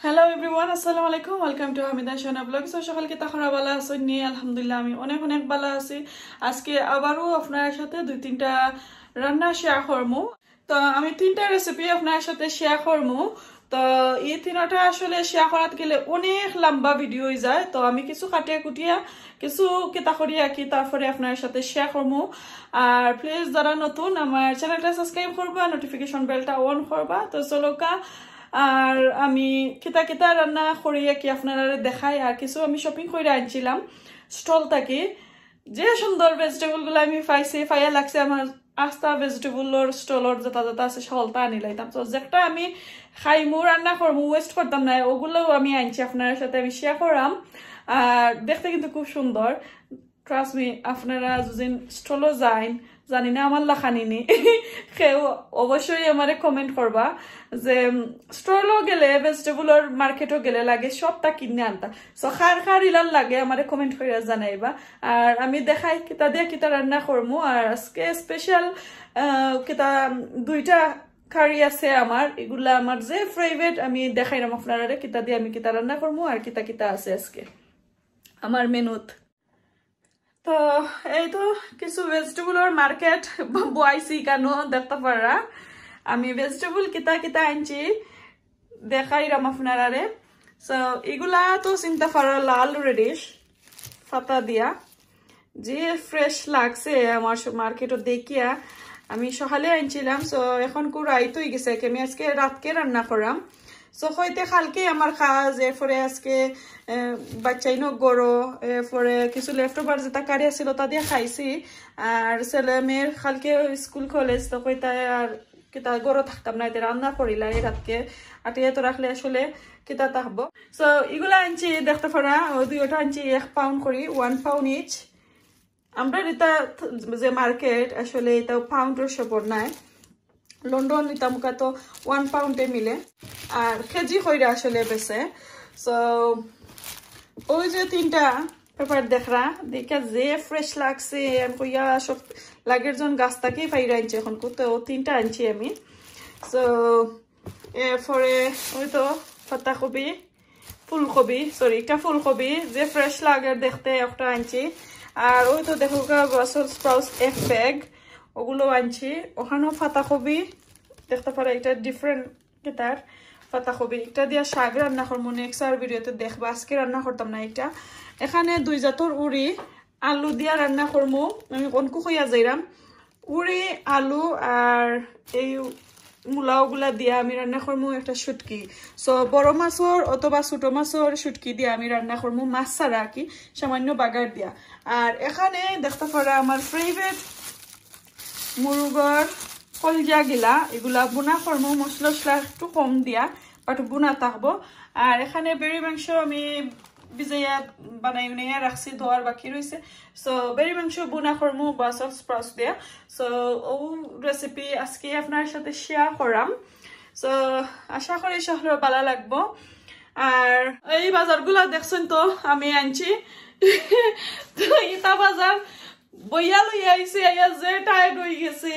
Hello everyone, assalamu alaikum. Welcome to Hamida Shuhena vlog. So সকাল কি তাখরা ভালো আছেন নি? আলহামদুলিল্লাহ আমি অনেক অনেক ভালো আছি। আজকে আবারো আপনাদের সাথে দুই তিনটা রান্না শেয়ার করব। তো আমি তিনটা রেসিপি আপনাদের সাথে শেয়ার করব। তো এই তিনটা আসলে শেয়ার করতে গেলে অনেক লম্বা ভিডিও হয়ে যায়। তো আমি কিছু কাটিয়া কুটিয়া কিছু কিতা করিয়া কি তারপরে আপনাদের সাথে শেয়ার করব। আর প্লিজ যারা নতুন আমার চ্যানেলটা সাবস্ক্রাইব করবা, নোটিফিকেশন বেলটা অন করবা। তো চলো আর আমি কিতা কিতা রান্না করিয়া কি আপনারা দেখাই। আর কিছু আমি শপিং করে আনছিলাম স্টল থেকে। যে সুন্দর ভেজিটেবল গুলো আমি পাইছি পাইয়া লাগছে আমার আস্তা ভেজিটেবলর স্টলর যত যত আছে সকলটা আনি লাইতাম। তো যেটা আমি খাইমু রান্না করবো ওয়েস্ট করতাম না, ওগুলোও আমি আনছি আপনার সাথে আমি শেয়ার করাম। আর দেখতে কিন্তু খুব সুন্দর। ট্রাস্ট মি, আপনারা যদি স্টলও যাইন জানি না আমার লাখানি নি সেও অবশ্যই আমারে কমেন্ট করবা যে স্টলও গেলে ভেজিটেবলর মার্কেটও গেলে লাগে সবটা কিনে আনতা। সো খার খার ইলার লাগে আমারে কমেন্ট করে জানাইবা। আর আমি দেখাই কিতা দিয়ে কিতা রান্না করবো। আর আজকে স্পেশাল কিতা দুইটা কারি আছে আমার, এগুলা আমার যে ফেভারিট আমি দেখাইলাম আপনারা কিতা দিয়ে আমি কিতা রান্না করবো আর কিতা কিতা আছে আজকে আমার মেনুত। তো এই তো কিছু ভেজিটেবলের মার্কেট বইছি কেন দেখতে পারা। আমি ভেজিটেবল কিতা কিতা আনছি দেখাইলাম আপনারা। সো এগুলা তো চিন্তা করা লাল রেডিশ পাতা দিয়া যে ফ্রেশ লাগছে আমার মার্কেটত দেখিয়া আমি সকালে আনছিলাম। সো এখন রাইত হয়ে গেছে, আমি আজকে রাতকে রান্না করাম। সো হইতে কালকে আমার কাজ, এরপরে আজকে বাচ্চাইনো গড়ো, এরপরে কিছু লেফট ওভার যেটা কারি আছিল তা দিয়ে খাইছি। আর ছেলে মেয়ের কালকে স্কুল কলেজ, তো কইতা আর কিতা গড়ো থাকতাম না, এতে রান্না করিলা এই রাতকে আটিয়ে তো রাখলে আসলে কিতা থাকবো। সো এগুলা আনছি দেখতে পারা, দুইটা আনছি 1 পাউন্ড করি, 1 পাউন্ড ইচ। আমরা এটা যে মার্কেট আসলে এটা পাউন্ডের সপর নাই, লন্ডন নিতামকা তো 1 পাউন্ডে মিলে আর কেজি কইরা আসলে বেছে। সো ওই যে তিনটা পেপার দেখরা দেখে যে ফ্রেশ লাগছে কইয়া সব লাগের জন গাছ থেকেই পাইরা আনছি এখন তো তিনটা আনছি আমি। সো এরপরে ওই তো পাতাকপি ফুলকপি, সরি একটা ফুলকপি যে ফ্রেশ লাগে দেখতে একটা আনছি। আর ওই তো দেখো ব্রাসেলস স্প্রাউটস 1 ব্যাগ, ওগুলো আনছি। ওখানেও পাতাকপি দেখতে পারা, এটা ডিফারেন্ট কেতার পাতাকপি। এটা দিয়া শাক রান্না করবো নেক্সট আর ভিডিওতে দেখবা, আজকে রান্না করতাম না। এটা এখানে 2 জাতর উড়ি আলু দিয়া রান্না করবো। আমি কনকু খুঁয়া যাইরাম উড়ি আলু আর এই মূলাওগুলা দিয়া আমি রান্না করবো একটা শুটকি। সো বড় মাছর অথবা ছোট মাছর শুটকি দিয়া আমি রান্না করবো, মাছ ছাড়া কি সামান্য বাগার দিয়া। আর এখানে দেখতে পারা আমার ফেভারিট মুরগর কলজা গিলা, এগুলা বুনা করবো মশলা একটু কম দিয়া বাট বুনা থাকবো। আর এখানে বেড়ি মাংস আমি ভিজাইয়া বানাই নিয়ে রাখছি, ধোয়ার বাকি রয়েছে। সো বেড়ি মাংস বুনা করবো ব্রাসেল স্প্রাউটস দিয়া। সো ও রেসিপি আজকে আপনার সাথে শেয়ার করাম। সো আশা করি সকলের ভালো লাগবো। আর এই বাজারগুলা দেখছেন তো আমি আনছি তো এটা বাজার বইয়া লইয়া আইছি, আইয়া যে টায়ার্ড হয়ে গেছি।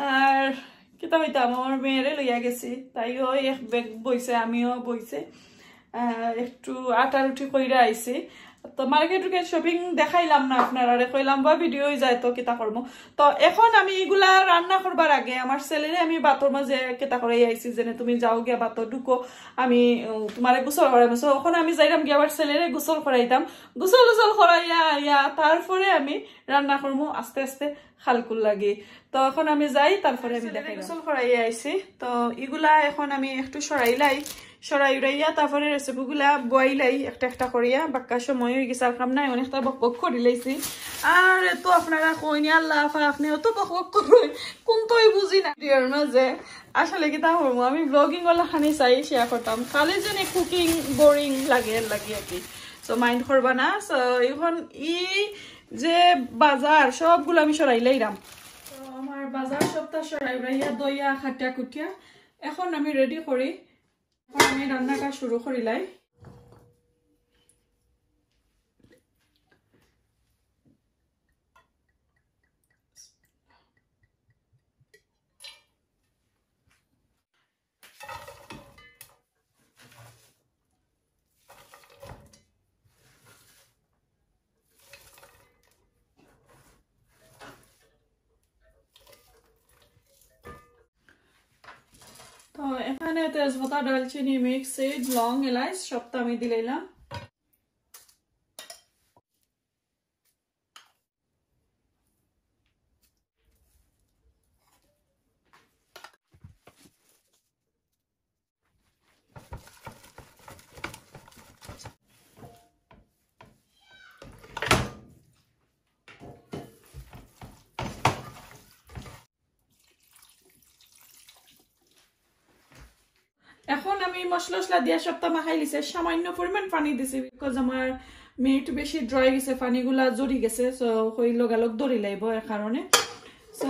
আর কিতা হইতাম আমার মেয়েরে লইয়া গেছি, তাইও 1 ব্যাগ বইছে আমিও বইছে, একটু আটা রুটি কইরা আইছি। তো মার্কেটে শপিং দেখাইলাম না আপনারা, কইলাম বা ভিডিও যায় তো কিতা করবো। তো এখন আমি এগুলা রান্না করবার আগে আমার ছেলেরে আমি বাতর মাঝে কিতা করে আইছি, যেন তুমি যাও গিয়া বাতর ঢুকো আমি তোমারে গোসল করাইম। সো ওখানে আমি যাইলাম গিয়ে আবার ছেলেরে গোসল করাইতাম, গোসল করাইয়া ইয়া তারপরে আমি রান্না করবো আস্তে আস্তে খালকুল লাগে। তো এখন আমি যাই, তারপরে আমি দেখাই গোসল করাইয়া আইছি। তো এগুলা এখন আমি একটু সরাই উড়াইয়া তারপরে রেসিপিগুলা বইলাই একটা একটা করিয়া। বাক্কা সময় হয়ে গেছে, আর কাম নাই, অনেকটা বক করে লাইছি। আর তো আপনারা কইনি আল্লাহ আপনি অত বক করুন কোন তোই বুঝি না ভিডিওর মাঝে আসলে কি তা করবো। আমি ব্লগিং ওলা খানি চাই শেয়ার করতাম, খালি যেন কুকিং বোরিং লাগে আর কি। সো মাইন্ড করবা না। সো এখন যে বাজার সবগুলো আমি সরাইলাইরাম। তো আমার বাজার সবটা সরাই উড়াইয়া দইয়া খাটিয়া কুটিয়া এখন আমি রেডি করি। আমি রান্নাটা শুরু করিলাই। তো এখানে তেজপাতা দালচিনি মিক্স সিড লং এলাচ সবটা আমি দিলাম এখন আমি মশলা মশলা দিয়া সবটা মাখাই লিছে সামান্য পরিমাণ পানি দিছি বিকজ আমার মিট বেশি ড্রাই গেছে পানিগুলা জড়ি গেছে সো হই লগালগ দড়ি লাইব এর কারণে সো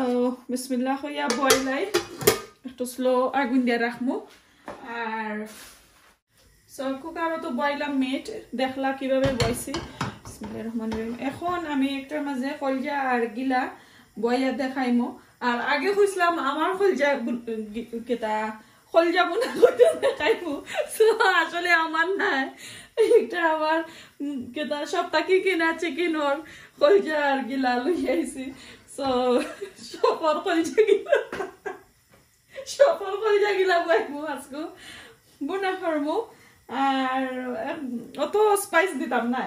বিসমিল্লাহ হইয়া বয়লাই একটু স্লো আগুন দিয়ে রাখমু আর সো কুকারও তো বয়লাম মিট দেখলা কিভাবে বয়ছি বিসমিল্লাহির রহমানির রহিম এখন আমি একটার মাঝে কলজা আর গিলা বয়া দেখাইমু আর আগে কইছিলাম আমার কলজা কেতা kolija vhuna করতে দেখাইবো সো আসলে আমার না এটা আমার কেতা সবটা কি কিনা চিকেনর kolija আর গিলা লই আইছি সো সফর kolija গিলা বাইবো আজকে বুনা করবো আর অত স্পাইস দিতাম না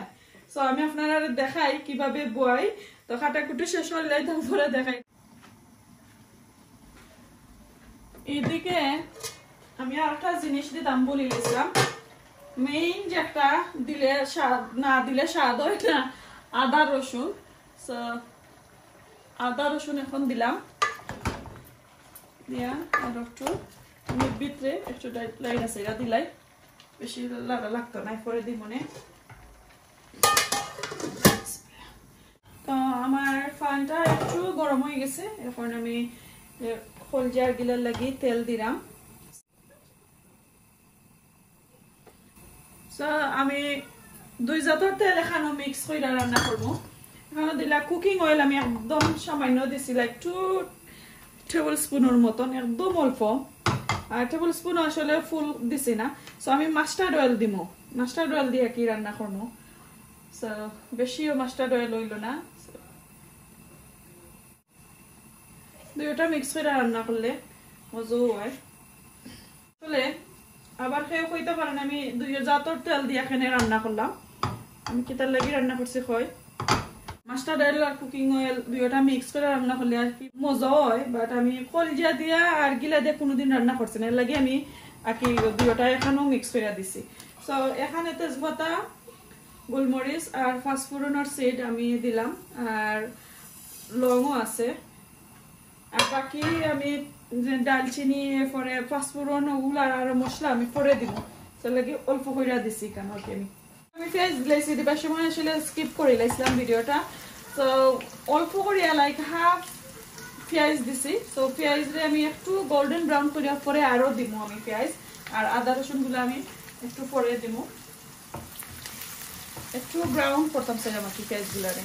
সো আমি আপনারা দেখাই কিভাবে বয় তো কাটাকুটি শেষ হলে তারপরে দেখাই এদিকে আমি আরেকটা জিনিস দিতাম বলে গেছিলাম মেইন যে একটা দিলে স্বাদ না দিলে স্বাদ হয় না আদা রসুন সো আদা রসুন এখন দিলাম দিয়া আর একটু ভিতরে একটু লাইন আছে এটা দিলাই বেশি লাগতো না পরে দিই মনে তো আমার ফানটা একটু গরম হয়ে গেছে এখন আমি kolija গিলার লাগি তেল দিলাম আমি দুই জাতের তেল এখানে মিক্স করে রান্না করব এখানে দিলা কুকিং অয়েল আমি একদম সামান্য দিছি লাইক 2 টেবিলস্পুনের মতন একদম অল্প আর টেবিলস্পুন আসলে ফুল দিছি না সো আমি মাস্টার্ড অয়েল দিমু মাস্টার্ড অয়েল দিয়ে কি রান্না করব সো বেশিও মাস্টার্ড অয়েল হইল না দুইটা মিক্স করে রান্না করলে মজা হয় আসলে আবার কেউ কইতে পারেন আমি দুই জাতর তেল দিয়ে এখানে রান্না করলাম আমি কি তার লাগি রান্না করছি কই মাস্টার্ড অয়েল আর কুকিং অয়েল দুইটা মিক্স করে রান্না করলে আর কি মজা হয় বাট আমি kolija দিয়া আর গিলা দিয়ে কোনোদিন রান্না করছি না এর লাগি আমি আর কি দুইটা এখানেও মিক্স করে দিছি সো এখানে তেজপাতা গোলমরিচ আর পাঁচফোড়নের সিড আমি দিলাম আর লংও আছে আর বাকি আমি দালচিনি পরে পাঁচফোড়ন ওগুলা আর মশলা আমি পরে দিব তার লাগি অল্প কইরা দিছি কেন কি আমি পেঁয়াজ দিলাইছি দিবার সময় আসলে স্কিপ করে লাইছিলাম ভিডিওটা তো অল্প করিয়া লাইক হাফ পেঁয়াজ দিছি তো পেঁয়াজরে আমি একটু গোল্ডেন ব্রাউন করিয়া পরে আরো দিব আমি পেঁয়াজ আর আদা রসুন গুলো আমি একটু পরে দিব একটু ব্রাউন করতাম চাইলাম আর কি পেঁয়াজ গুলারে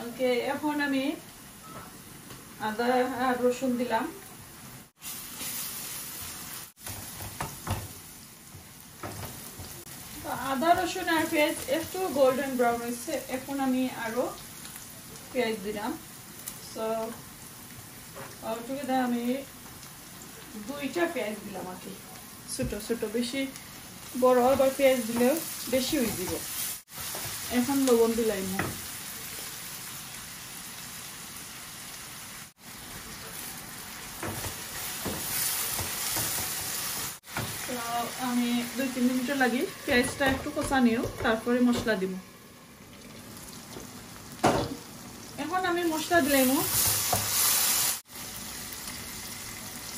ওকে এখন আমি আদা আর রসুন দিলাম আদা রসুন আর পেঁয়াজ একটু গোল্ডেন ব্রাউন হয়েছে এখন আমি আরো পেঁয়াজ দিলাম সো অলটুগেদার আমি দুইটা পেঁয়াজ দিলাম আর কি ছোট ছোট বেশি বড় আবার পেঁয়াজ দিলেও বেশি হয়ে যাব এখন লবণ দিলাম আমি 2-3 মিনিট লাগি পেঁয়াজটা একটু কষা নিও তারপরে মশলা দিব এখন আমি মশলা দিলাম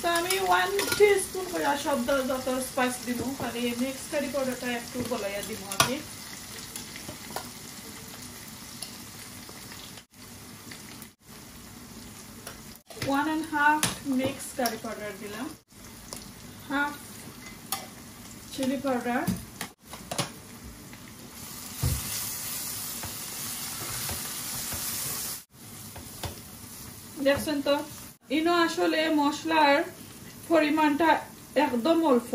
তো আমি 1 টিস্পুন করে সব যত স্পাইস দিব আর এই মিক্স কারি পাউডারটা একটু গলাইয়া দিব আমি 1.5 মিক্স কারি পাউডার দিলাম হাফ chili powder দেখছেন তো ইনো আসলে মশলার পরিমাণটা একদম অল্প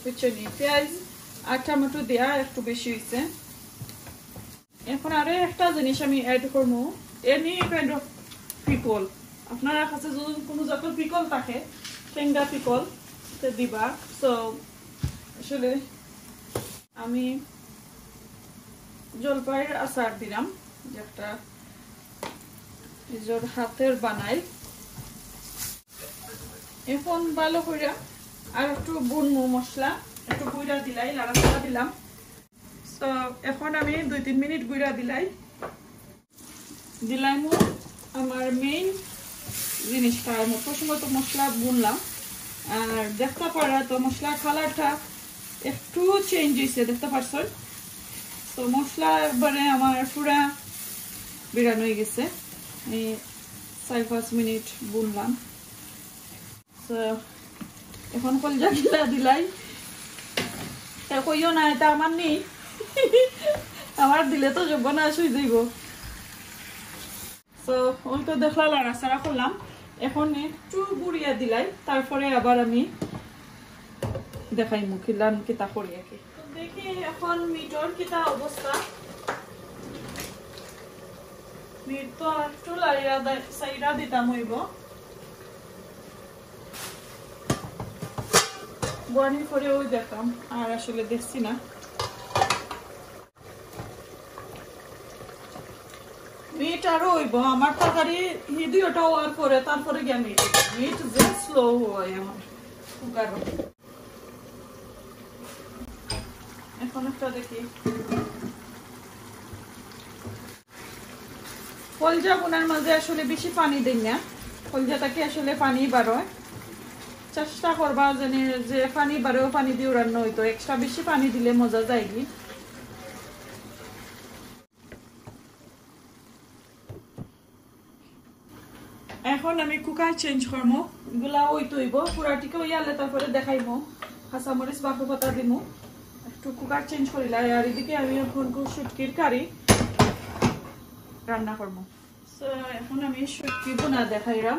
বুঝছেন পেঁয়াজ আর টমেটো দেয়া একটু বেশি হয়েছে এখন আরো একটা জিনিস আমি অ্যাড করবো এনি কাইন্ড অফ পিপল আপনারা কাছে যদি কোনো জাতের পিকল থাকে টেঙ্গা পিকল তে দিবা সো আসলে আমি জলপাইয়ের আচার দিলাম যে একটা নিজের হাতের বানাই এখন ভালো করে আর একটু বুনমু মশলা একটু গুঁড়া দিলাই লাড়াচাড়া দিলাম সো এখন আমি 2-3 মিনিট গুঁড়া দিলাইমু আমার মেইন জিনিসটা প্রথমত মশলা বুনলাম আর দেখতে পারা তো মশলার কালারটা একটু চেঞ্জ হয়েছে দেখতে পারছেন তো মশলা একবারে আমার পুরা বিরান হয়ে গেছে এই 4-5 মিনিট বুনলাম তো এখন কলজা দিলাই তা কইও না এটা আমার নেই আমার দিলে তো যোগ্য না শুই যাইব তো ওই তো দেখলা লাড়াচাড়া করলাম এখন একটু গুড়িয়া দিলাই তারপরে আবার আমি দেখাই মুখিলাম কিতা করি কি দেখি এখন মিটর কিতা অবস্থা মিট তো একটু লাড়িয়া সাইডা দিতাম হইব বনি করে ওই দেখাম আর আসলে দেখছি না মিট আরো হইব আমার তরকারি হিডিওটা হওয়ার পরে তারপরে গিয়ে মিট যে স্লো হয় আমার কুকার এখন একটা দেখি কলজা বোনার মাঝে আসলে বেশি পানি দিই না কলজাটাকে আসলে পানি বাড়য় চেষ্টা করবা যে পানি বাড়েও পানি দিয়ে রান্না হইতো এক্সট্রা বেশি পানি দিলে মজা যায়গি এখন আমি কুকার চেঞ্জ করবো এগুলা ওই তৈব পুরাটিকে ওই আলে তারপরে দেখাইমো কাঁচামরিচ বাকু পাতা দিমু একটু কুকার চেঞ্জ করিলাই আর এদিকে আমি এখন শুটকির কারি রান্না করবো এখন আমি শুটকি বোনা দেখাইলাম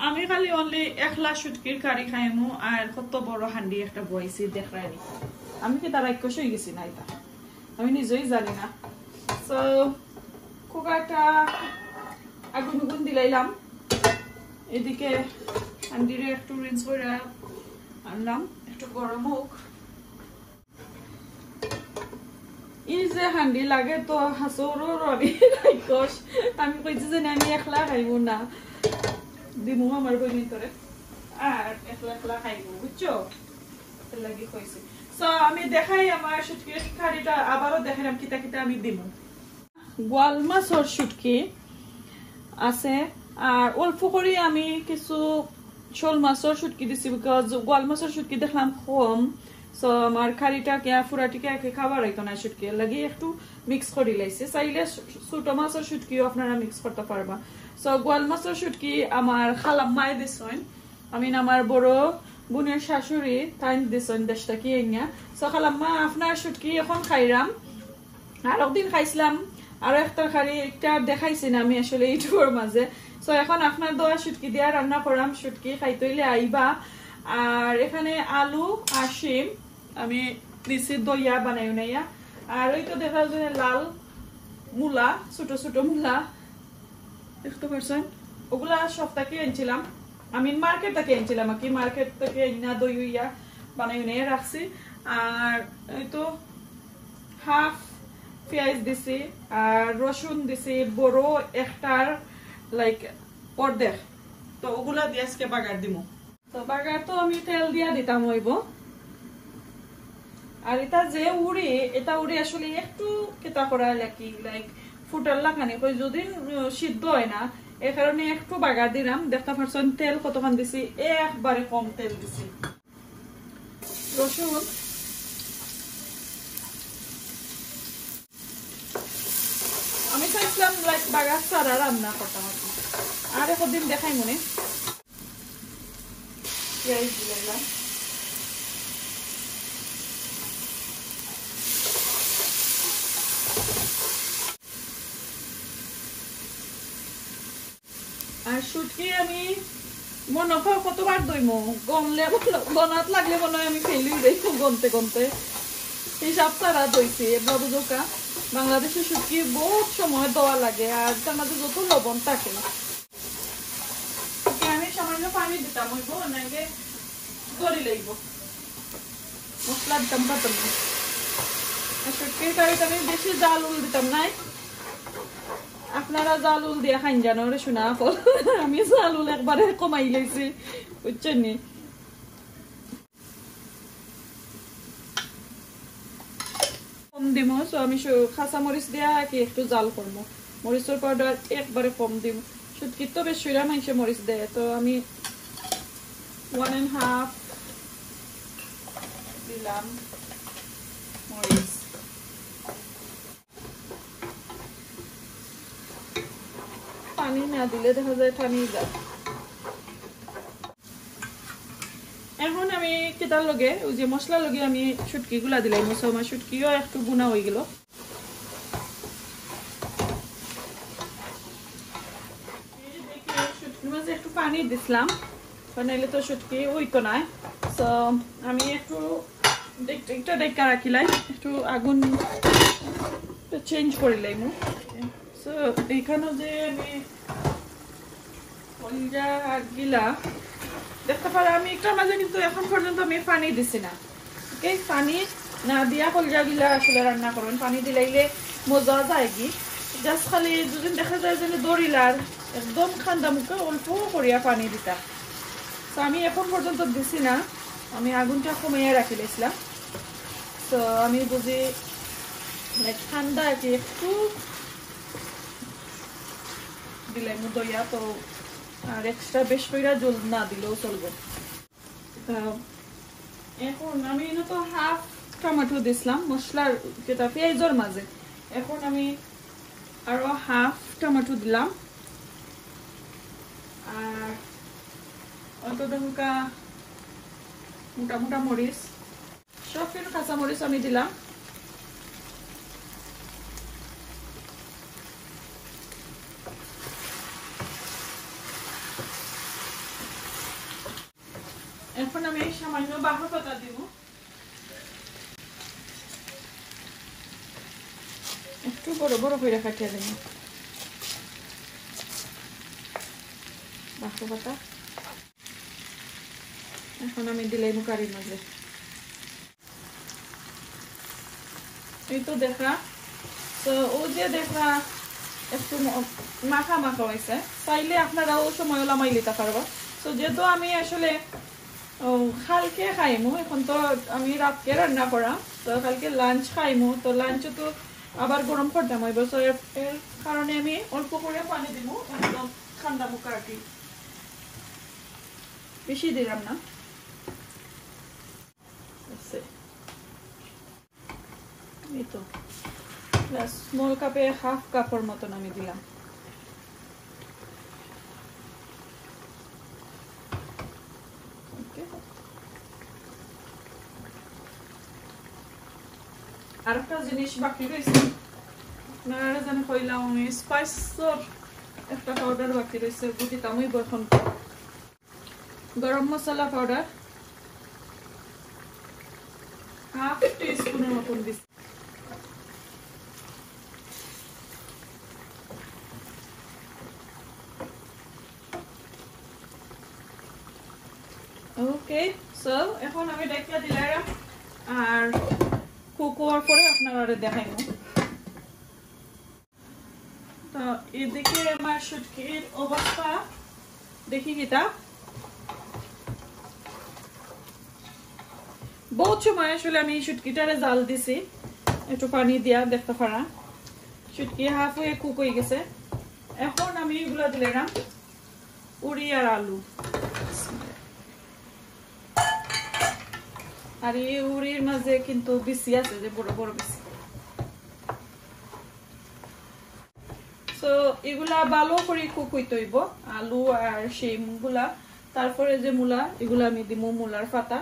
আমি খালি অনলি একলা শুটকির কারি খাইমু আর কত বড় হান্ডি একটা বইছি দেখাই আমি কি তার রাক্ষস হয়ে গেছি না এটা আমি নিজেই জানি না তো কুকারটা আগুন আগুন দিলাইলাম এদিকে হান্ডিরে একটু রিন্স করে আনলাম একটু গরম হোক এই যে হান্ডি লাগে তো হাসুরও রবি রাক্ষস আমি কইছি যে আমি একলা খাইব না দিমু আমার বইনি করে আর একলা একলা খাইব বুঝছো লাগি কইছি সো আমি দেখাই আমার শুটকির কারিটা আবারও দেখাইলাম কিতা কিতা আমি দিমু গোয়াল মাছর শুটকি আছে আর অল্প করে আমি কিছু শোল মাছর শুটকি দিছি বিকজ গোয়াল মাছর শুটকি দেখলাম কম সো আমার কারিটা কে ফুরাটিকে একে খাবার হইতো না শুটকি লাগি একটু মিক্স করে লাইছে চাইলে ছোট মাছের শুটকিও আপনারা মিক্স করতে পারবা সো গোয়াল মাছের শুটকি আমার খালাম্মাই দিছেন আমি আমার বড় বোনের শাশুড়ি তাই দিছেন দেশটা কি এঙ্গা সো খালাম্মা আপনার শুটকি এখন খাইরাম আর একদিন খাইছিলাম আর একটা খালি একটা দেখাইছি না আমি আসলে ইউটিউবের মাঝে সো এখন আপনার দোয়া শুটকি দিয়া রান্না করাম শুটকি খাইতইলে আইবা আর এখানে আলু আর শিম আমি দিছি দইয়া বানাই নাইয়া আর ওই তো দেখা যায় লাল মূলা ছোট ছোট মূলা দেখতে পারছেন ওগুলা সপ্তাহে এনেছিলাম আমি মার্কেট থেকে এনেছিলাম আর কি মার্কেট থেকে না দই ইয়া বানাই নিয়ে রাখছি আর এই তো হাফ পেঁয়াজ দিছি আর রসুন দিছি বড় একটার লাইক অর্ধেক তো ওগুলা দিয়ে আজকে বাগার দিমু তো বাগার তো আমি তেল দিয়া দিতাম হইব আর এটা যে উড়ি এটা উড়ি আসলে একটু কেতা করা লাগি লাইক ফুটার লাগানি কই যদি সিদ্ধ হয় না এই কারণে একটু বাগার দিলাম দেখতে পারছেন তেল কতখান দিছি একবারে কম তেল দিছি রসুন আমি চাইছিলাম লাইক বাগার ছাড়া রান্না করতাম আর একদিন দেখাই মনে পেঁয়াজ দিলাম আর শুটকি আমি মনে হয় কতবার দইমো গমলে গনাত লাগলে মনে হয় আমি ফেলি দেই গনতে গনতে হিসাব ছাড়া দইছি বাবু জোকা বাংলাদেশের শুটকি বহুত সময় দেওয়া লাগে আর তার মাঝে যত লবণ থাকে পানি দিতাম হইব নাকি দড়ি লাগব মশলা দিতাম পাতাম না শুটকির কারিতে আমি বেশি জাল উল দিতাম নাই আপনারা জাল উল দিয়ে খাইন জানো রে শোনা ফল আমি জাল উল একবারে কমাই লাইছি বুঝছেন নি কম দিব সো আমি খাসা মরিচ দিয়া কি একটু জাল করবো মরিচের পাউডার একবারে কম দিব শুটকির তো বেশ সুইরা মাংসে মরিচ দেয় তো আমি 1.5 দিলাম মরিচ পানি না দিলে দেখা যায় পানি যায় এখন আমি কেটার লগে ওই যে মশলা লগে আমি শুটকি গুলা দিলাই আমার শুটকিও একটু গুনা হয়ে গেল শুটকির মাঝে একটু পানি দিছিলাম নাইলে তো শুটকি ওইতো না তো আমি একটু একটা ডেকা রাখিলাই একটু আগুন চেঞ্জ করে লাইমু সো এইখানে যে আমি কলিজা আর গিলা দেখতে পারে আমি একটার মাঝে কিন্তু এখন পর্যন্ত আমি পানি দিছি না ওকে পানি না দিয়া কলিজা গিলা আসলে রান্না করবেন পানি দিলাইলে মজা যায় কি জাস্ট খালি দুদিন দেখা যায় যে দড়িলার একদম ঠান্ডা মুখে অল্প করিয়া পানি দিতা তো আমি এখন পর্যন্ত দিছি না আমি আগুনটা কমিয়ে রাখি দিয়েছিলাম তো আমি বুঝি ঠান্ডা কি একটু দিলাই দইয়া তো আর এক্সট্রা বেশ কইরা জল না দিলেও চলবে এখন আমি তো হাফ টমেটো দিছিলাম মশলার যেটা পেঁয়াজের মাঝে এখন আমি আরো হাফ টমেটো দিলাম আর অল্প দমকা মোটা মোটা মরিচ সব কিছু কাঁচা মরিচ আমি দিলাম এখন আমি সামান্য বাহর পাতা দিব একটু বড় বড় করে কাটিয়ে দেব বাহর পাতা এখন আমি দিলাই কারির মাঝে এই তো দেখা তো ও যে দেখা একটু মাখা মাখা হয়েছে চাইলে আপনারাও সময় লামাই লিতে পারবো তো যেহেতু আমি আসলে কালকে খাইমু এখন তো আমি রাতকে রান্না করা তো কালকে লাঞ্চ খাইমু তো লাঞ্চে তো আবার গরম করতাম ওই বছর এর কারণে আমি অল্প করে পানি দিব একদম ঠান্ডা মুখে আর কি বেশি দিলাম না এই তো স্মল কাপে হাফ কাপের মতন আমি দিলাম আরেকটা জিনিস বাকি রয়েছে আপনারা জানেন কইলাম আমি স্পাইসর একটা পাউডার বাকি রয়েছে বুঝিতাম ওই এখন গরম মশলা পাউডার হাফ টিস্পুনের মতন দিচ্ছি ওকে সো এখন আমি ডাইকা দিলাম আর কুক হওয়ার পরে আপনারা দেখাইব তো এদিকে আমার শুটকির অবস্থা দেখি কিতা বহুত সময় আসলে আমি শুটকিটারে জাল দিছি একটু পানি দিয়া দেখতে পারা শুটকি হাফ হয়ে কুক হয়ে গেছে এখন আমি এগুলা দিলাম উড়ি আর আলু আর এই উড়ির মাঝে কিন্তু বেশি আছে যে বড় বড় বেশি তো এগুলা ভালো করে কুক হইতে হইব আলু আর শিম গুলা তারপরে যে মূলা এগুলা আমি দিব মূলার পাতা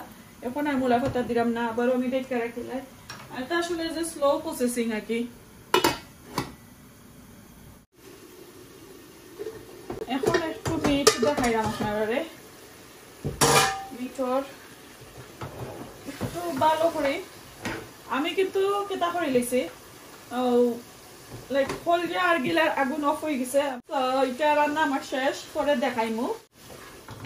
এখন আর মূলা পাতা দিলাম না আবার আমি ডেকে রাখিলাই আর এটা আসলে যে স্লো প্রসেসিং আর কি এখন একটু মিট দেখাইলাম আপনারা মিটর একটু ভালো করে আমি কিন্তু কেটা করে লেছি লাইক কলিজা আর গিলার আগুন অফ হয়ে গেছে তো এটা রান্না আমার শেষ করে দেখাইমু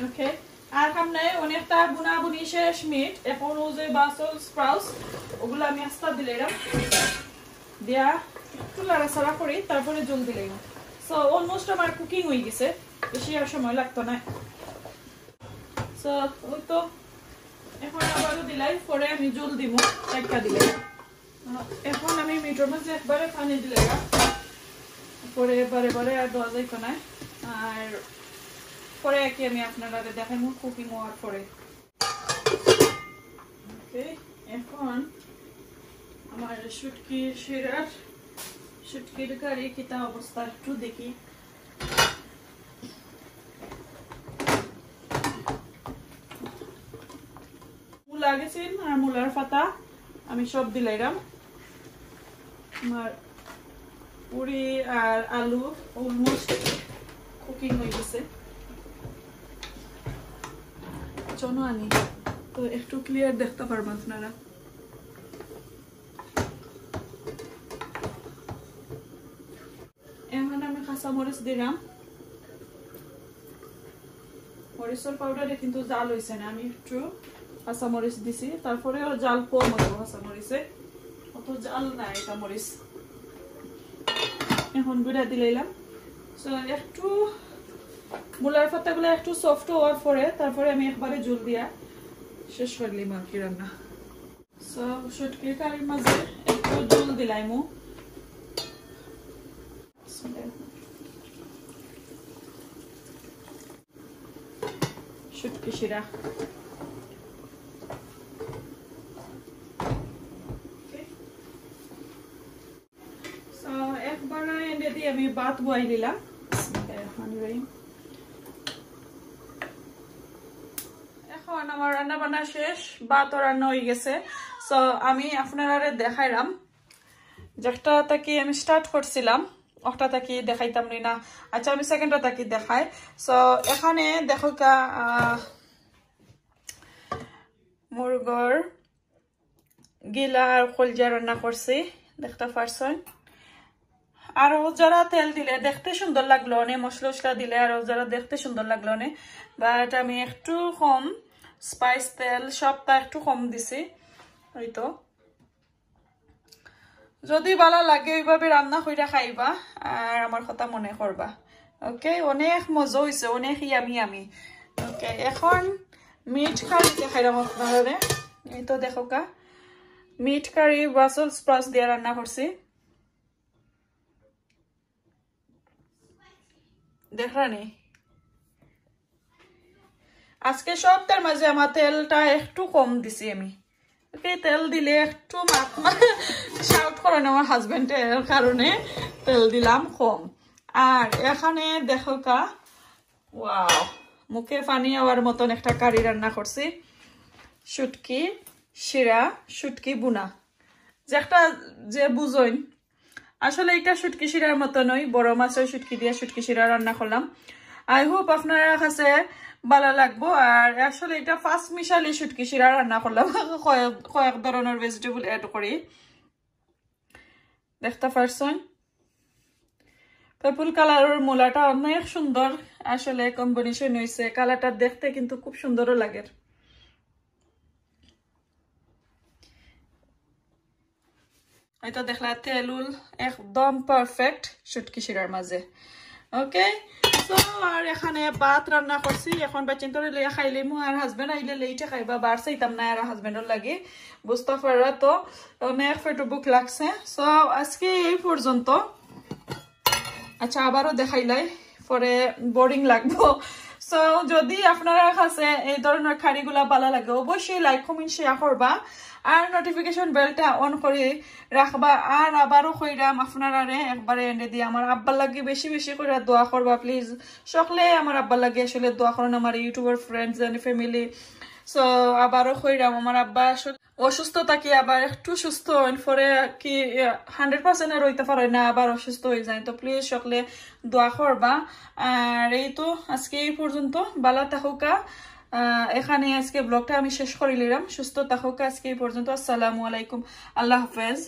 ওকে আর সামনে অনেকটা বুনা বুনি শেষ মিট এখন ও যে বাসল স্প্রাউটস ওগুলো আমি আস্তা দিলাম দিয়া একটু লাড়াচাড়া করি তারপরে জল দিলাম সো অলমোস্ট আমার কুকিং হয়ে গেছে বেশি আর সময় লাগতো না সো ওই তো এখন আবারও দিলাই পরে আমি জল দিব একটা দিলাই এখন আমি মিটের মাঝে একবারে পানি দিলাই পরে বারে বারে আর দেওয়া যাইতো না আর পরে কি আমি আপনারা দেখাবো কুকিং হওয়ার পরে ওকে এখন আমার শুটকির শিরার শুটকির কারি কিতা অবস্থা একটু দেখি মূলা গেছেন আর মূলার পাতা আমি সব দিলাইরাম আমার পুরি আর আলু অলমোস্ট কুকিং হয়ে গেছে চলো আনি তো একটু ক্লিয়ার দেখতে পারবেন আপনারা এখন আমি কাঁচা মরিচ দিলাম মরিচের পাউডারে কিন্তু জাল হয়েছে না আমি একটু কাঁচা মরিচ দিছি তারপরেও জাল কম হইব কাঁচা মরিচে অত জাল নাই এটা মরিচ এখন গুঁড়া দিলাম একটু মূলার পাতাগুলো একটু সফট হওয়ার পরে তারপরে আমি একবারে জল দিয়া শেষ করলাম আর কি রান্না শুটকির কারির মাঝে একটু জল দিলাম শুটকি শিরা একবারে এনে দিয়ে আমি ভাত বয়াই দিলাম এখন আমার রান্না বান্না শেষ ভাত রান্না হয়ে গেছে সো আমি আপনারা দেখাইলাম যেটা তাকি আমি স্টার্ট করছিলাম ওটা তাকি দেখাইতাম না আচ্ছা আমি সেকেন্ডটা তাকি দেখাই সো এখানে দেখো কা মুরগর গিলা আর কলজা রান্না করছি দেখতে পারছেন আর যারা তেল দিলে দেখতে সুন্দর লাগলো অনেক মশলা উসলা দিলে আর যারা দেখতে সুন্দর লাগলো অনেক বাট আমি একটু কম স্পাইস তেল সবটা একটু কম দিছি হয়তো যদি ভালো লাগে ওইভাবে রান্না কইরা খাইবা আর আমার কথা মনে করবা ওকে অনেক মজা হয়েছে অনেক ইয়ামি আমি ওকে এখন মিট কারি দেখাইলাম আপনারা এই তো দেখো কা মিট কারি বাসল স্প্রাউটস দিয়ে রান্না করছি দেখরানি আজকে সবটার মাঝে আমার তেলটা একটু কম দিছি আমি ওকে তেল দিলে একটু শাউট করেন আমার হাজবেন্ডের কারণে তেল দিলাম কম আর এখানে দেখো কা ওয়াও মুখে পানি আওয়ার মতন একটা কারি রান্না করছি শুটকি শিরা শুটকি বুনা যেটা যে বুঝইন আসলে এটা শুটকি শিরার মতো নয় বড় মাছের শুটকি দিয়ে শুটকি শিরা রান্না করলাম আই হোপ আপনারা কাছে ভালো লাগবো আর আসলে এটা ফার্স্ট মিশালি শুটকি শিরা রান্না করলাম কয়েক ধরনের ভেজিটেবল এড করি দেখতে পারছেন পার্পল কালারের মূলাটা অনেক সুন্দর আসলে কম্বিনেশন হয়েছে কালারটা দেখতে কিন্তু খুব সুন্দরও লাগে এটা দেখলা তেলুল একদম পারফেক্ট শুটকি শিরার মাঝে ওকে সো আর এখানে ভাত রান্না করছি এখন বাচ্চান্তরে লইয়া খাইলিমু আর হাজবেন্ড আইলে লেইটে খাইবা বার চাইতাম না আর হাজবেন্ডর লাগে বুঝতে পারা তো অনেক পেট বুক লাগছে সো আজকে এই পর্যন্ত আচ্ছা আবারও দেখাইলাই পরে বোরিং লাগবো সো যদি আপনারা কাছে এই ধরনের খাড়িগুলা ভালো লাগে অবশ্যই লাইক কমেন্ট শেয়ার করবা আর নোটিফিকেশন বেলটা অন করে রাখবা আর আবারও কইরাম আপনারা একবারে এনে দিয়ে আমার আব্বার লাগে বেশি বেশি করে দোয়া করবা প্লিজ সকলে আমার আব্বার লাগে আসলে দোয়া করেন আমার YouTuber friends and family so আবারও কইরাম আমার আব্বা অসুস্থ থাকি আবার একটু সুস্থ হইন পরে কি 100% এর হইতে পারে না আবার অসুস্থ হয়ে যায় তো প্লিজ সকলে দোয়া করবা আর এই তো আজকে এই পর্যন্ত ভালো থাকুকা এখানে আজকে ব্লগটা আমি শেষ করে নিলাম সুস্থ থাকুকা আজকে এই পর্যন্ত আসসালামু আলাইকুম আল্লাহ হাফেজ